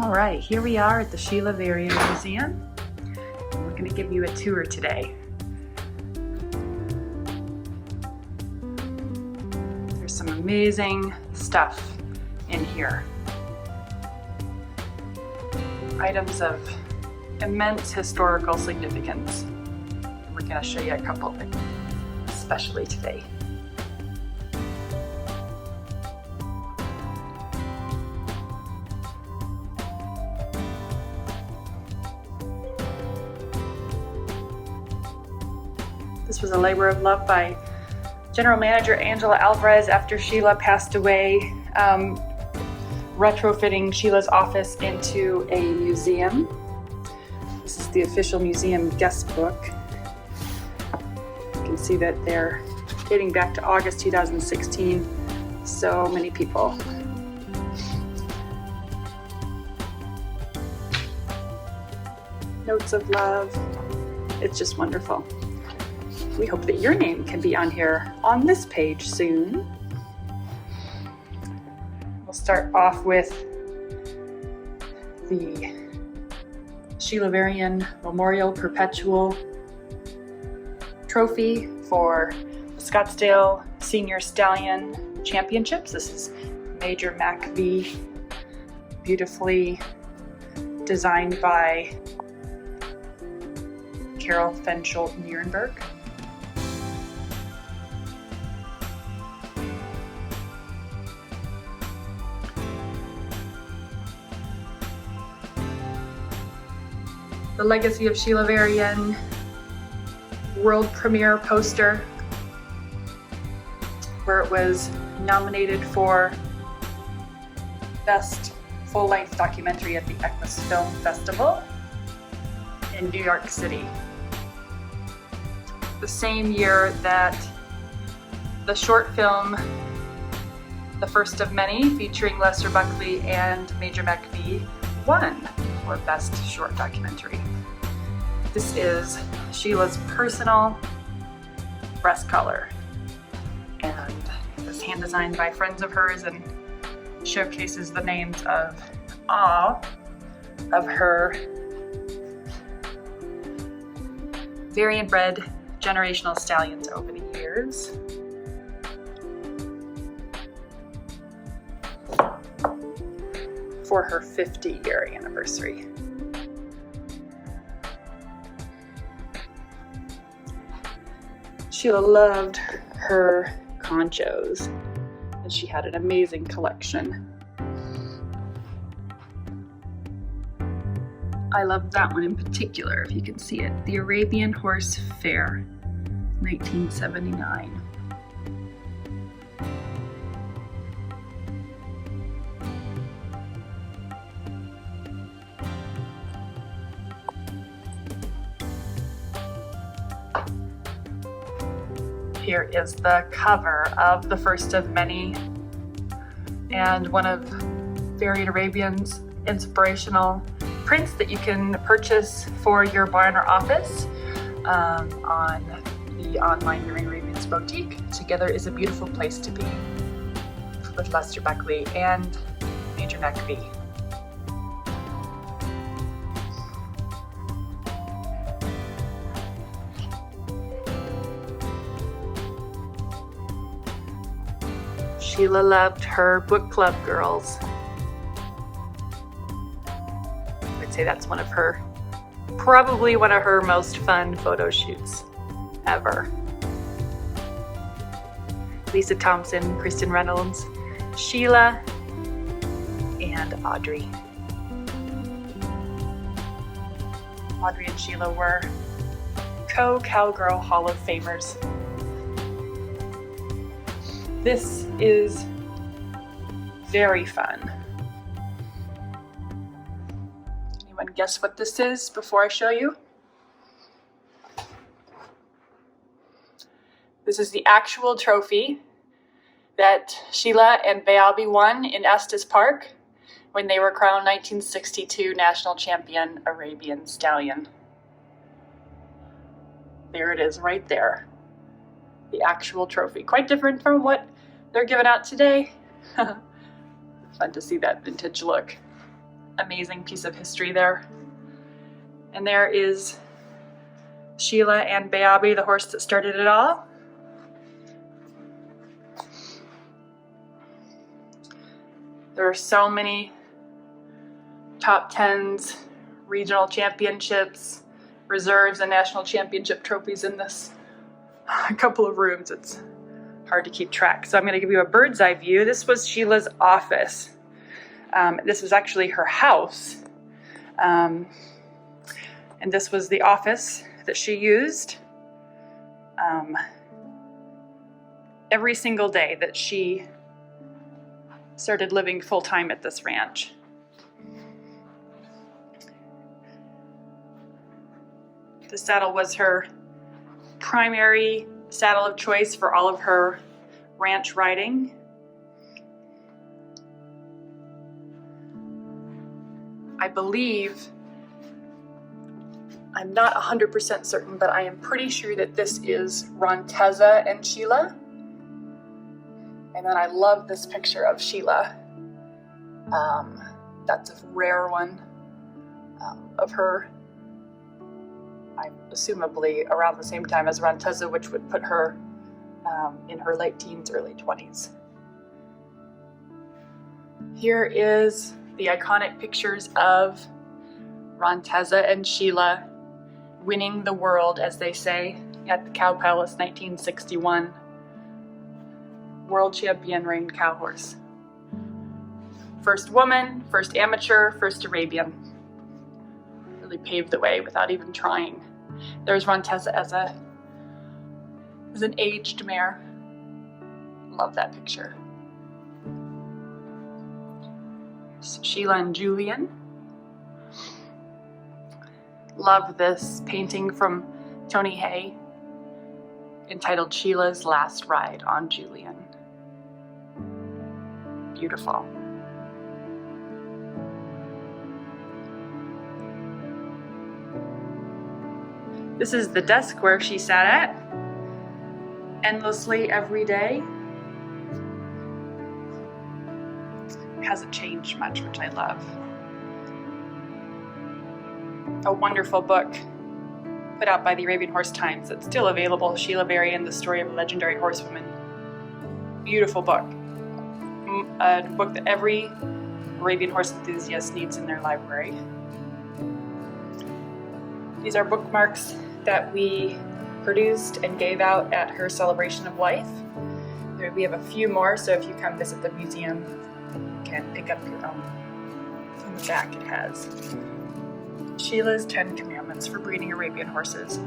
All right, here we are at the Sheila Varian Museum. We're going to give you a tour today. There's some amazing stuff in here. Items of immense historical significance. We're going to show you a couple of them, especially today. This was a labor of love by General Manager Angela Alvarez after Sheila passed away, retrofitting Sheila's office into a museum. This is the official museum guest book. You can see that they're dating back to August 2016. So many people. Notes of love. It's just wonderful. We hope that your name can be on here on this page soon. We'll start off with the Sheila Varian Memorial Perpetual Trophy for the Scottsdale Senior Stallion Championships. This is Major MacV, beautifully designed by Carol Fenschel-Nierenberg. The Legacy of Sheila Varian world premiere poster, where it was nominated for Best Full-Length Documentary at the Equus Film Festival in New York City. The same year that the short film, The First of Many, featuring Lester Buckley and Major MacV, won for Best Short Documentary. This is Sheila's personal breast color, and it's hand designed by friends of hers and showcases the names of all of her Varian bred generational stallions over the years. For her 50-year anniversary. Sheila loved her conchos, and she had an amazing collection. I love that one in particular, if you can see it. The Arabian Horse Fair, 1979. Here is the cover of The First of Many, and one of Varian Arabian's inspirational prints that you can purchase for your barn or office on the online Varian Arabian's boutique. Together is a beautiful place to be, with Lester Buckley and Major MacV. Sheila loved her book club girls. I'd say that's probably one of her most fun photo shoots ever. Lisa Thompson, Kristen Reynolds, Sheila, and Audrey. Audrey and Sheila were co-Cowgirl Hall of Famers. This is very fun. Anyone guess what this is before I show you? This is the actual trophy that Sheila and Beabi won in Estes Park when they were crowned 1962 National Champion Arabian Stallion. There it is right there. The actual trophy. Quite different from what they're giving out today. Fun to see that vintage look. amazing piece of history there. And there is Sheila and Beabi, the horse that started it all. There are so many top 10s, regional championships, reserves, and national championship trophies in this couple of rooms. It's hard to keep track. So I'm going to give you a bird's eye view. This was Sheila's office. This was actually her house. And this was the office that she used every single day that she started living full-time at this ranch. The saddle was her primary saddle of choice for all of her ranch riding. I believe, I'm not 100% certain, but I am pretty sure that this is Ronteza and Sheila. And then I love this picture of Sheila. That's a rare one of her. I'm assumably around the same time as Ronteza, which would put her in her late teens, early 20s. Here is the iconic pictures of Ronteza and Sheila winning the world, as they say, at the Cow Palace, 1961. World champion reined cow horse. First woman, first amateur, first Arabian. Really paved the way without even trying. There's Ronteza as an aged mare. Love that picture. Sheila and Julian. Love this painting from Tony Hay entitled Sheila's Last Ride on Julian. Beautiful. This is the desk where she sat at endlessly every day. It hasn't changed much, which I love. A wonderful book put out by the Arabian Horse Times that's still available, Sheila Varian, The Story of a Legendary Horsewoman. Beautiful book. A book that every Arabian horse enthusiast needs in their library. These are bookmarks that we produced and gave out at her celebration of life. We have a few more, so if you come visit the museum, you can pick up your own. On the back it has Sheila's 10 Commandments for Breeding Arabian Horses.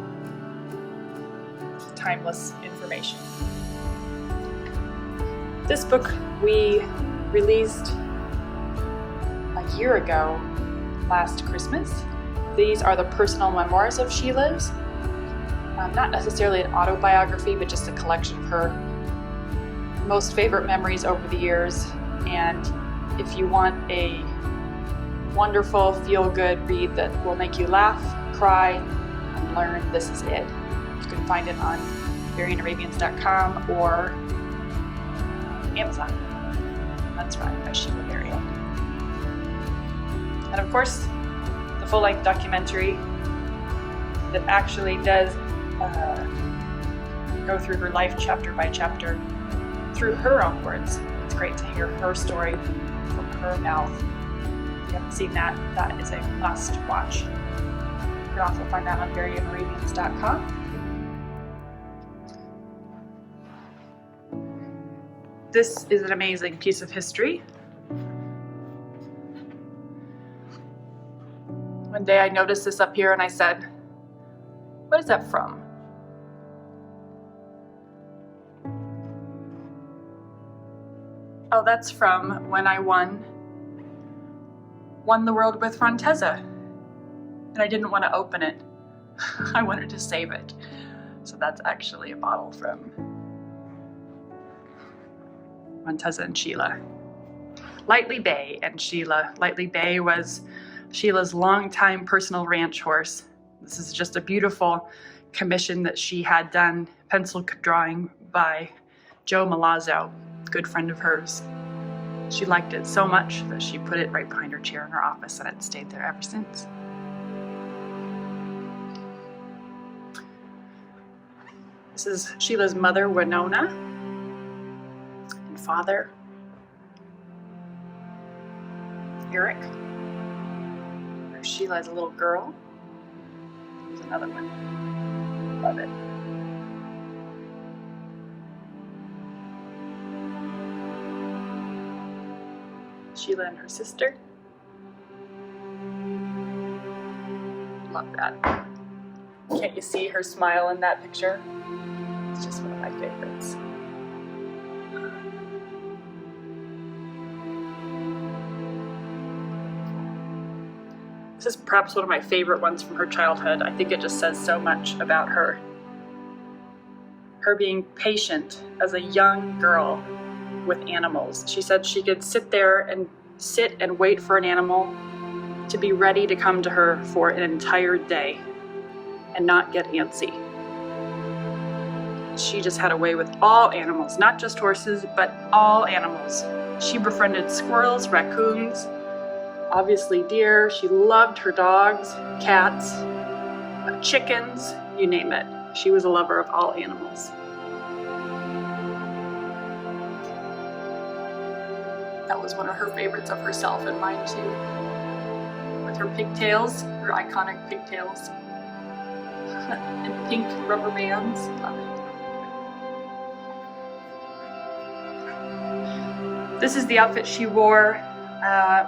Timeless information. This book we released a year ago, last Christmas. These are the personal memoirs of Sheila's. Not necessarily an autobiography, but just a collection of her most favorite memories over the years. And if you want a wonderful, feel-good read that will make you laugh, cry, and learn, this is it. You can find it on VarianArabians.com or Amazon. That's right, by Sheila Varian. And of course, the full-length documentary that actually does go through her life chapter by chapter through her own words. It's great to hear her story from her mouth. If you haven't seen that, that is a must watch. You can also find that on VarianArabians.com. This is an amazing piece of history. One day I noticed this up here and I said, "What is that from?" Oh, that's from when I won the world with Ronteza. And I didn't want to open it. I wanted to save it. So that's actually a bottle from Ronteza and Sheila. Lightly Bay and Sheila. Lightly Bay was Sheila's longtime personal ranch horse. This is just a beautiful commission that she had done, pencil drawing by Joe Malazzo, good friend of hers. She liked it so much that she put it right behind her chair in her office, and it stayed there ever since. This is Sheila's mother, Winona, and father, Eric. There's Sheila as a little girl. There's another one. Love it. Sheila and her sister. Love that. Can't you see her smile in that picture? It's just one of my favorites. This is perhaps one of my favorite ones from her childhood. I think it just says so much about her. Her being patient as a young girl with animals. She said she could sit and wait for an animal to be ready to come to her for an entire day and not get antsy. She just had a way with all animals, not just horses, but all animals. She befriended squirrels, raccoons, obviously deer. She loved her dogs, cats, chickens, you name it. She was a lover of all animals. That was one of her favorites of herself and mine too. With her pigtails, her iconic pigtails, and pink rubber bands. Love it. This is the outfit she wore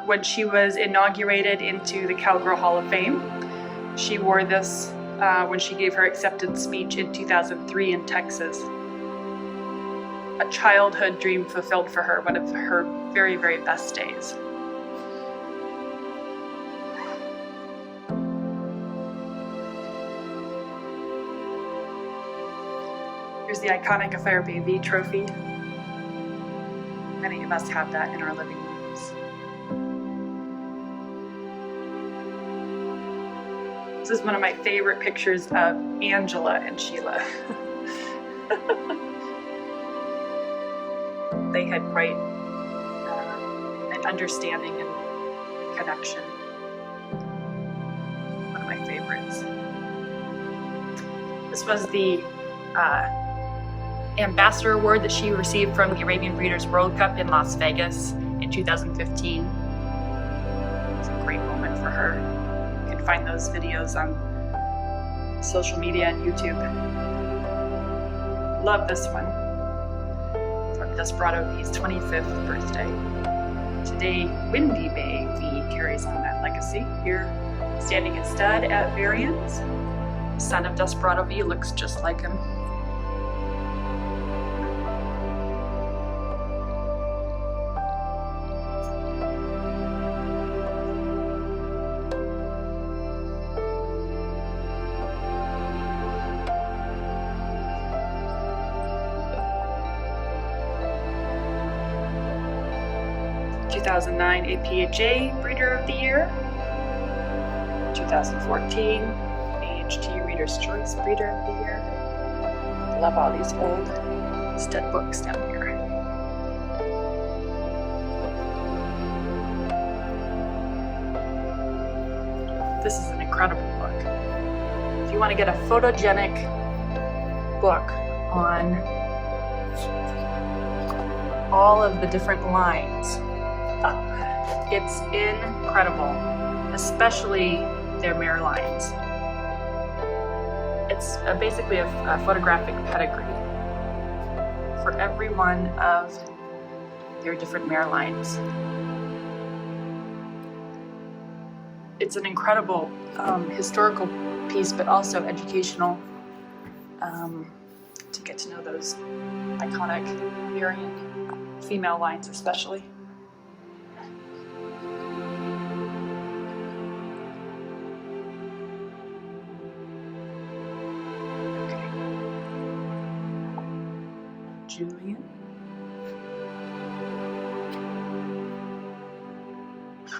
when she was inaugurated into the Cowgirl Hall of Fame. She wore this when she gave her acceptance speech in 2003 in Texas. A childhood dream fulfilled for her, one of her very, very best days. Here's the iconic Affaire BV trophy. Many of us have that in our living rooms. This is one of my favorite pictures of Angela and Sheila. They had quite an understanding and connection. One of my favorites. This was the Ambassador Award that she received from the Arabian Breeders' World Cup in Las Vegas in 2015. It's a great moment for her. You can find those videos on social media and YouTube. Love this one. From Desperado V's 25th birthday. Today, Windy Bay V carries on that legacy. Here, standing in stud at Varian's. The son of Desperado V looks just like him. In 2009 APHA Breeder of the Year, 2014 AHT Reader's Choice Breeder of the Year. Love all these old stud books down here. This is an incredible book. If you want to get a photogenic book on all of the different lines, it's incredible, especially their mare lines. It's basically a photographic pedigree for every one of their different mare lines. It's an incredible historical piece, but also educational to get to know those iconic Varian female lines especially. Julian.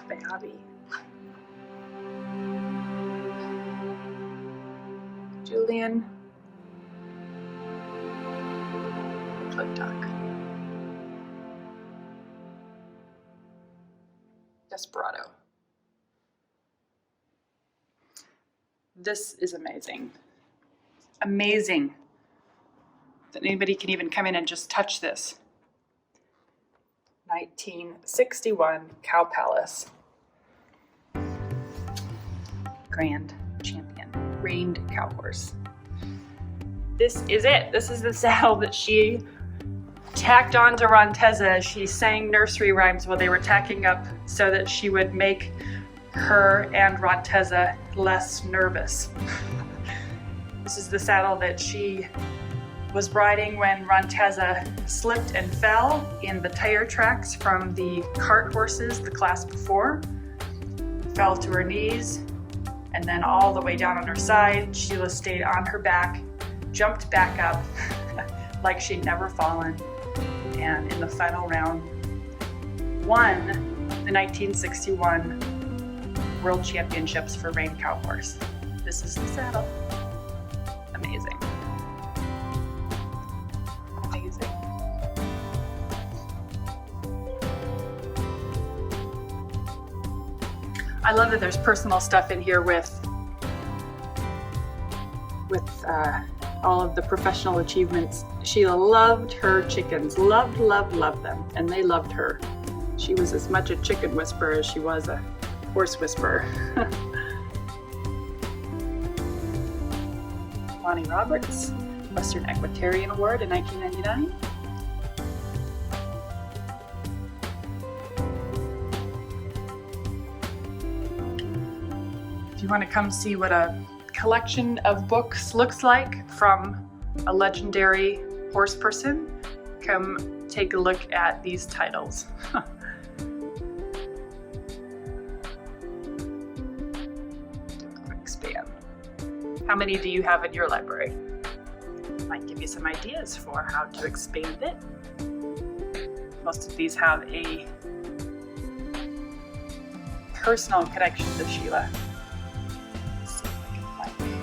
Babby. Julian. Plug duck. Desperado. This is amazing. Amazing that anybody can even come in and just touch this. 1961 Cow Palace. Grand Champion, reined cow horse. This is it. This is the saddle that she tacked onto Ronteza as she sang nursery rhymes while they were tacking up so that she would make her and Ronteza less nervous. This is the saddle that she was riding when Ronteza slipped and fell in the tire tracks from the cart horses the class before. Fell to her knees and then all the way down on her side. Sheila stayed on her back, jumped back up like she'd never fallen, and in the final round won the 1961 World Championships for rein cow horse. This is the saddle. Amazing. Amazing. I love that there's personal stuff in here with all of the professional achievements. Sheila loved her chickens, loved them, and they loved her. She was as much a chicken whisperer as she was a horse whisperer. Lonnie Roberts, Western Equestrian Award in 1999. If you want to come see what a collection of books looks like from a legendary horse person, come take a look at these titles. Quick span. How many do you have in your library? Might give you some ideas for how to expand it. Most of these have a personal connection to Sheila. Let's see if I can find it.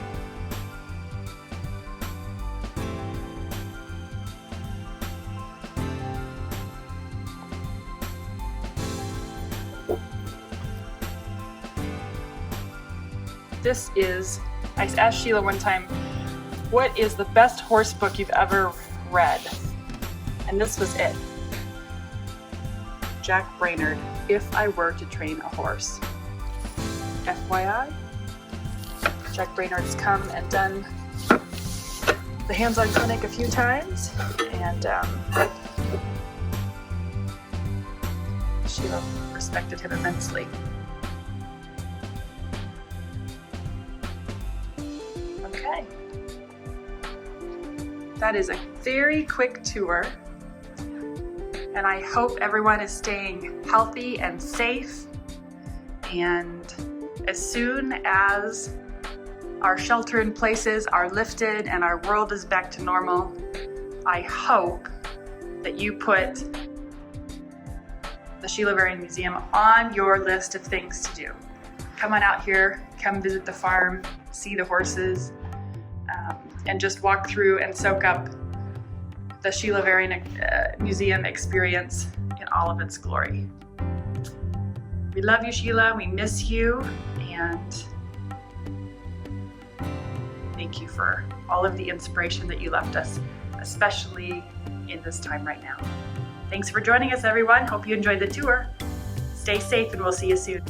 This is, I asked Sheila one time, what is the best horse book you've ever read? And this was it. Jack Brainerd, If I Were to Train a Horse. FYI, Jack Brainerd's come and done the hands-on clinic a few times, and Sheila respected him immensely. Okay. That is a very quick tour, and I hope everyone is staying healthy and safe, and as soon as our shelter in places are lifted and our world is back to normal, I hope that you put the Sheila Varian Museum on your list of things to do. Come on out here, come visit the farm, see the horses, and just walk through and soak up the Sheila Varian Museum experience in all of its glory. We love you, Sheila. We miss you, and thank you for all of the inspiration that you left us, especially in this time right now. Thanks for joining us, everyone. Hope you enjoyed the tour. Stay safe, and we'll see you soon.